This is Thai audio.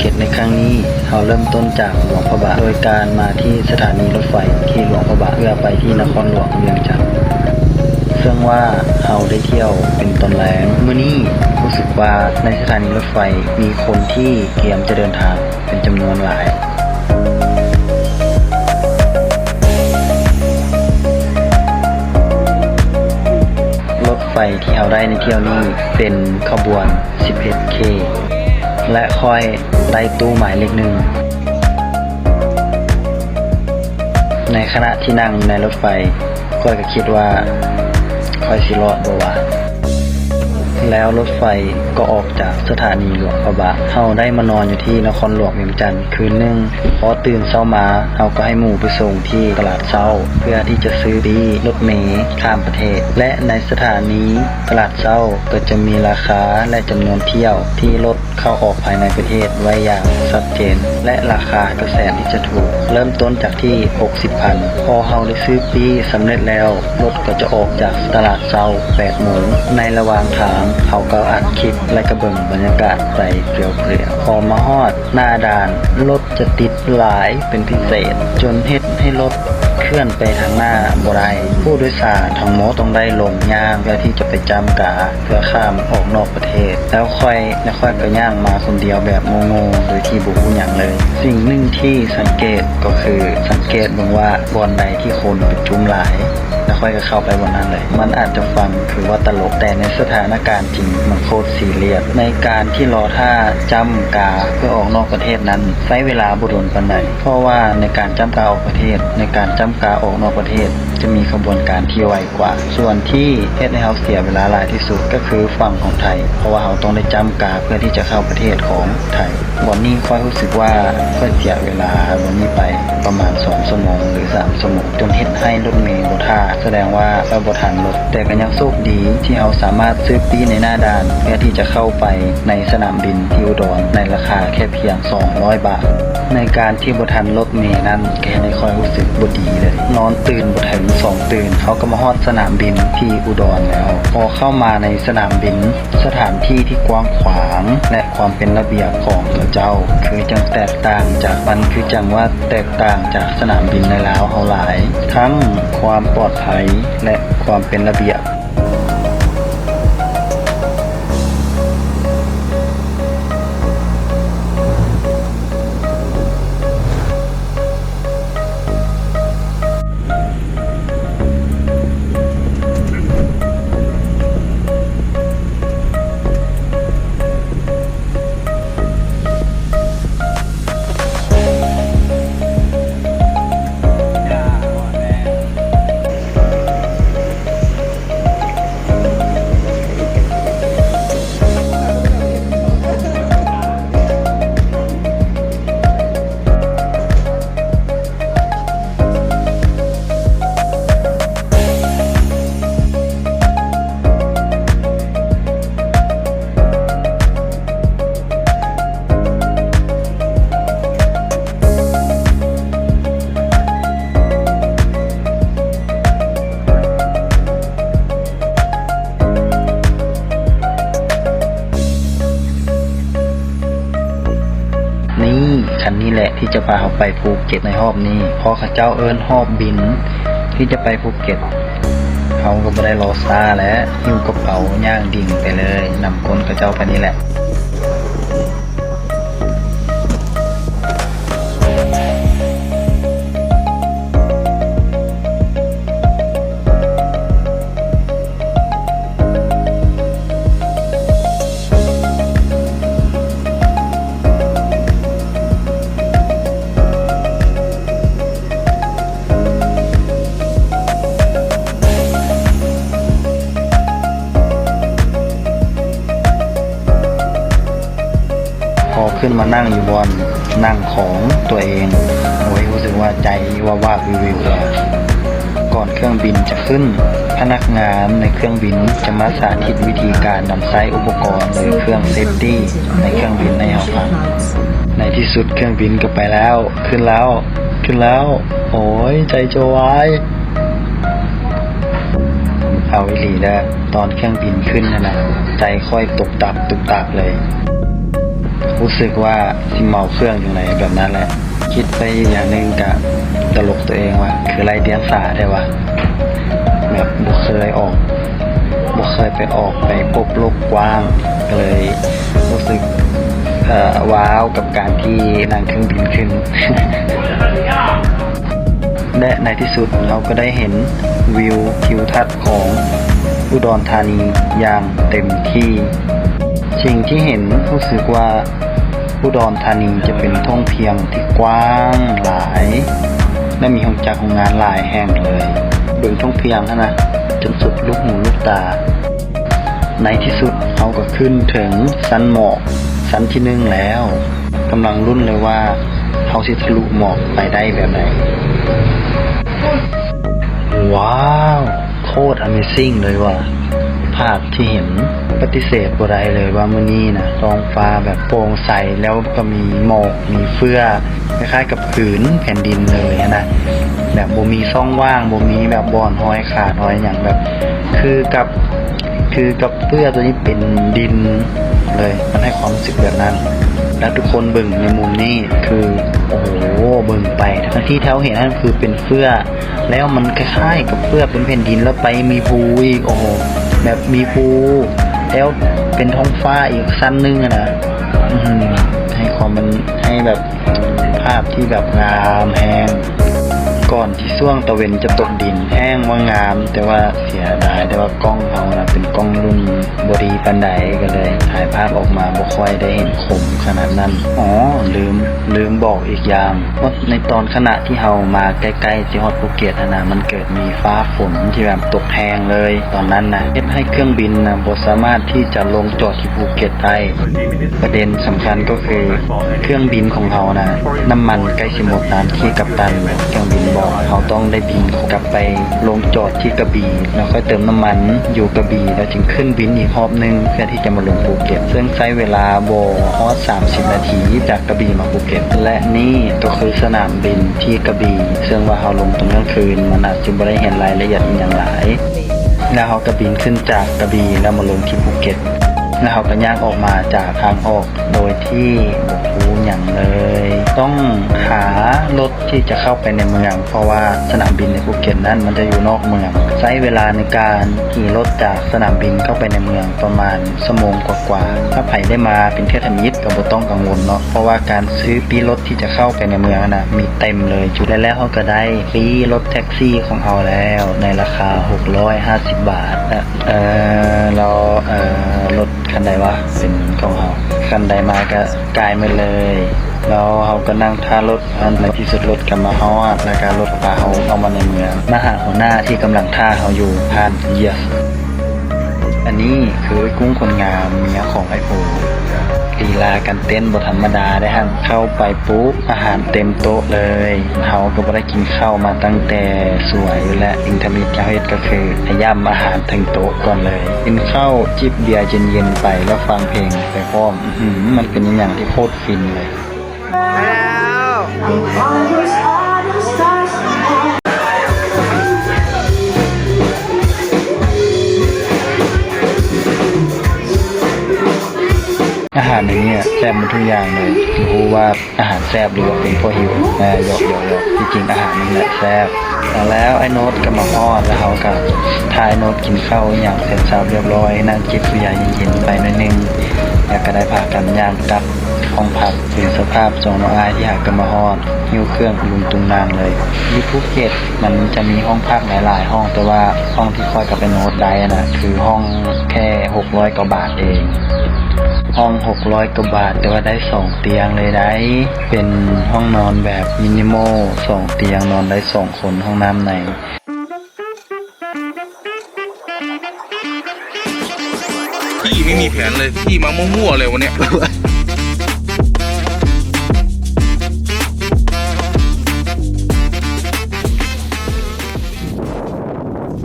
ก็ตในครั้งนี้เราเริ่มต้นจากหลวงพระบางโดยการมาที่สถานีรถไฟที่หลวงพระบางเพื่อไปที่นครหลวงเวียงจันทร์ซึ่งว่าเราได้เที่ยวเป็นตอนแรกมื้อนี้รู้สึกว่าในสถานีรถไฟมีคนที่เตรียมจะเดินทางเป็นจำนวนหลายรถไฟที่เราได้ในเที่ยวนี้เป็นขบวน 11K และค่อยได้ตู้หมายเลขหนึ่งในขณะที่นั่งในรถไฟค่อยก็คิดว่าค่อยสิรอดบ่วะแล้วรถไฟก็ออกจากสถานีหลวงพระบางเฮาได้มานอนอยู่ที่นครหลวงเวียงจันทร์คืนนึงพอตื่นเช้ามาเฮาก็ให้หมู่ไปส่งที่ตลาดเช้าเพื่อที่จะซื้อดีรถเมล์ข้ามประเทศและในสถานีตลาดเช้าก็จะมีราคาและจำนวนเที่ยวที่รถเข้าออกภายในประเทศไว้อย่างชัดเจนและราคาก็แสนที่จะถูกเริ่มต้นจากที่ 60,000 พอเฮาได้ซื้อปีสำเร็จแล้วรถก็จะออกจากตลาดเช้า 8 โมงในระหว่างทางเขาก็อัดคลิปและก็เบิ่งบรรยากาศไปเปลี่ยวๆพอมาฮอดหน้าด่านรถจะติดหลายเป็นพิเศษจนเฮ็ดให้รถเคลื่อนไปทางหน้าบ่ได้ผู้โดยสารทั้งหมดต้องได้ลงย่างเพื่อที่จะไปจำกาเพื่อข้ามออกนอกประเทศแล้วค่อยก็ย่างมาคนเดียวแบบงงๆโดยที่บ่รู้หยังเลยสิ่งหนึ่งที่สังเกตก็คือสังเกตเบิ่งว่าบ่อนใดที่คนประชุมหลายแล้วค่อยก็เข้าไปบนนั้นเลยมันอาจจะฟังคือว่าตลกแต่ในสถานการณ์จริงมันโคตรซีเรียสในการที่รอท่าจำกาเพื่อออกนอกประเทศนั้นใช้เวลาบ่โดนปานใดเพราะว่าในการจำกาออกประเทศในการจำกาออกนอกประเทศจะมีขบวนการที่ไวกว่าส่วนที่เฮ็ดให้เราเสียเวลาหลายที่สุดก็คือฝั่งของไทยเพราะว่าเราต้องได้จำกาเพื่อที่จะเข้าประเทศของไทยวันนี้ค่อยรู้สึกว่าค่อยเสียเวลาวันนี้ไปประมาณ2 ชั่วโมงหรือ3 ชั่วโมงจนเฮ็ดให้รถเมล์บ่ท่าแสดงว่าเราบ่ทันรถแต่ก็ยังโชคดีที่เราสามารถซื้อปีในหน้าด่านเพื่อที่จะเข้าไปในสนามบินที่อุดรในราคาแค่เพียง200 บาทในการที่บ่ทันรถเมล์นั้นแกในค่อยรู้สึกบ่ดีเลยนอนตื่นบ่ถึง2 ตื่นเขาก็มาฮอดสนามบินที่อุดรแล้วพอเข้ามาในสนามบินสถานที่ที่กว้างขวางและความเป็นระเบียบของเจ้าคือจังแตกต่างจากมันคือจังว่าแตกต่างจากสนามบินในลาวเฮาหลายทั้งความปลอดภัยและความเป็นระเบียบคันนี้แหละที่จะพาเขาไปภูเก็ตในรอบนี้เพราะเขาเจ้าเอิ้นรอบบินที่จะไปภูเก็ตเขาก็ไม่ได้รอซ่าแล้วหิ้วกระเป๋าย่างดิ่งไปเลยนำคนเขาเจ้าไปนี่แหละพอขึ้นมานั่งอยู่บนนั่งของตัวเองโอ้ยรู้สึกว่าใจว่าวิวเลยก่อนเครื่องบินจะขึ้นพนักงานในเครื่องบินจะมาสาธิตวิธีการนำใช้อุปกรณ์หรือเครื่องเซฟตี้ในเครื่องบินให้เราฟังในที่สุดเครื่องบินก็ไปแล้วขึ้นแล้วโอ้ยใจจะวายเอาอีหลีแล้วตอนเครื่องบินขึ้นนะใจค่อยตุกตักเลย รู้สึกว่าสิเมาเครื่องอย่างไรแบบนั้นแหละคิดไปอย่างหนึงกับตลกตัวเองว่าคือไรเดียงสาได้วะแบบบ่เคยไปออกไปพบโลกกว้างก็เลยรู้สึกว้าวกับการที่นั่งเครื่องบินขึ้น และในที่สุดเราก็ได้เห็นวิวทิวทัศน์ของอุดรธานีอย่างเต็มที่สิ่งที่เห็นรู้สึกว่าอุดรธานีจะเป็นท่องเพียงที่กว้างหลายและมีห้องจักโรงงานหลายแห่งเลยเบิ่งท่องเพียงนะจนสุดลูกหูลูกตาในที่สุดเราก็ขึ้นถึงสันหมอกสันที่หนึ่งแล้วกำลังรุ่นเลยว่าเขาสิทะลุหมอกไปได้แบบไหนว้าวโคตร Amazing เลยว่ะภาพที่เห็นปฏิเสธบ่ได้เลยว่ามื้อนี้นะท้องฟ้าแบบโปร่งใสแล้วก็มีหมอกมีเฟื้อคล้ายๆกับผืนแผ่นดินเลยนะแบบบ่มีช่องว่างบ่มีแบบบ่อนห้อยขาดห้อยอย่างแบบคือกับเฟื้อตัวนี้เป็นดินเลยมันให้ความรู้สึกแบบนั้นแล้วทุกคนเบิ่งในมุมนี้คือโอ้โหเบิ่งไปทั้งที่แถวเห็นนั่นคือเป็นเฟื้อแล้วมันคล้ายๆกับเฟื้อเป็นแผ่นดินแล้วไปมีภูอีกโอ้โหแบบมีภูแล้วเป็นท้องฟ้าอีกสั้นนึงนะให้ความมันให้แบบภาพที่แบบงามแห้งก่อนที่ช่วงตะเวนจะตกดินแห้งว่างามแต่ว่าเสียดายแต่ว่ากล้องเขานะเป็นกล้องรุ่นบดีปันไดก็เลยถ่ายภาพออกมาบ่ค่อยได้เห็นคมขนาดนั้นอ๋อลืมบอกอีกอย่างว่าในตอนขณะที่เรามาใกล้ๆที่ฮอดภูเก็ตนะมันเกิดมีฟ้าฝนที่แบบตกแห้งเลยตอนนั้นนะเฮ็ดให้เครื่องบินนะบ่สามารถที่จะลงจอดที่ภูเก็ตได้ประเด็นสำคัญก็คือเครื่องบินของเขานะน้ำมันใกล้สิหมดตามที่กัปตันเครื่องบินบอกเขาต้องได้บินกลับไปลงจอดที่กระบี่แล้วค่อยเติมน้ำมันอยู่กระบี่แล้วจึงขึ้นบินอีกรอบนึงเพื่อที่จะมาลงภูเก็ตซึ่งใช้เวลาฮอด30 นาทีจากกระบี่มาภูเก็ตและนี่ก็คือสนามบินที่กระบี่ซึ่งว่าเขาลงตอนกลางคืนมันอาจจะไม่ได้เห็นรายละเอียดอย่างหลายแล้วเขาก็บินขึ้นจากกระบี่แล้วมาลงที่ภูเก็ตแล้วเขาก็ย่างออกมาจากทางออกโดยที่บ่รู้อย่างเลยต้องหารถที่จะเข้าไปในเมืองเพราะว่าสนามบินในภูเก็ตนั้นมันจะอยู่นอกเมืองใช้เวลาในการขี่รถจากสนามบินเข้าไปในเมืองประมาณชั่วโมงกว่าๆถ้าใครได้มาเป็นเทศมิตรก็บ่ต้องกังวลเนาะเพราะว่าการซื้อปีรถที่จะเข้าไปในเมืองนะมีเต็มเลยจุดแล้วเขาก็ได้ปีรถแท็กซี่ของเขาแล้วในราคา650 บาทเรารถคันใดวะเป็นของเขาคันใดมาก็กลายมาเลยแล้วเขาก็นั่งท่ารถในที่สุดรถกันมาฮอดแล้วก็รถพาเขาเอามาในเมืองมาหาหัวหน้าที่กำลังท่าเขาอยู่ผ่านเยียสอันนี้คือกุ้งคนงามเมียของไอ้โพลีลากันเต้นบ่ธรรมดาได้ฮะเข้าไปปุ๊บอาหารเต็มโต๊ะเลยเขาก็บ่ได้กินข้าวมาตั้งแต่สวยและอินเทอร์มิตเฮดก็คือพยายามอาหารถึงโต๊ะก่อนเลยกินข้าวจิบเบียร์เย็นๆไปแล้วฟังเพลงไปพร้อมมันเป็นอย่างที่โคตรฟินเลยอาหารในนี้แซ่บหมดทุกอย่างเลยรู้ว่าอาหารแซ่บหรือว่าเป็นเพราะหิวหยอกจริงๆอาหารมันแหละแซ่บแล้วไอ้โน้ตก็มาฮอดแล้วเขากับทายโน้ตกินข้าวอย่างเสร็จสับเรียบร้อยนั่งจิบเบียร์เย็นๆไปนิดนึงแล้วก็ได้พากันย่างกลับห้องพักเป็นสภาพจองน้องอายที่หากันมาฮอดหิ้วเครื่องลุงตุงนางเลยที่ภูเก็ตมันจะมีห้องพักหลายๆห้องแต่ว่าห้องที่ค่อยกับไปโน้ตได้นะคือห้องแค่600 กว่าบาทเองห้อง600 กว่าบาทแต่ว่าได้2 เตียงเลยได้เป็นห้องนอนแบบมินิมอล2 เตียงนอนได้2 คนห้องน้ำในพี่ไม่มีแผนเลยพี่มามั่วๆเลยวันเนี้ย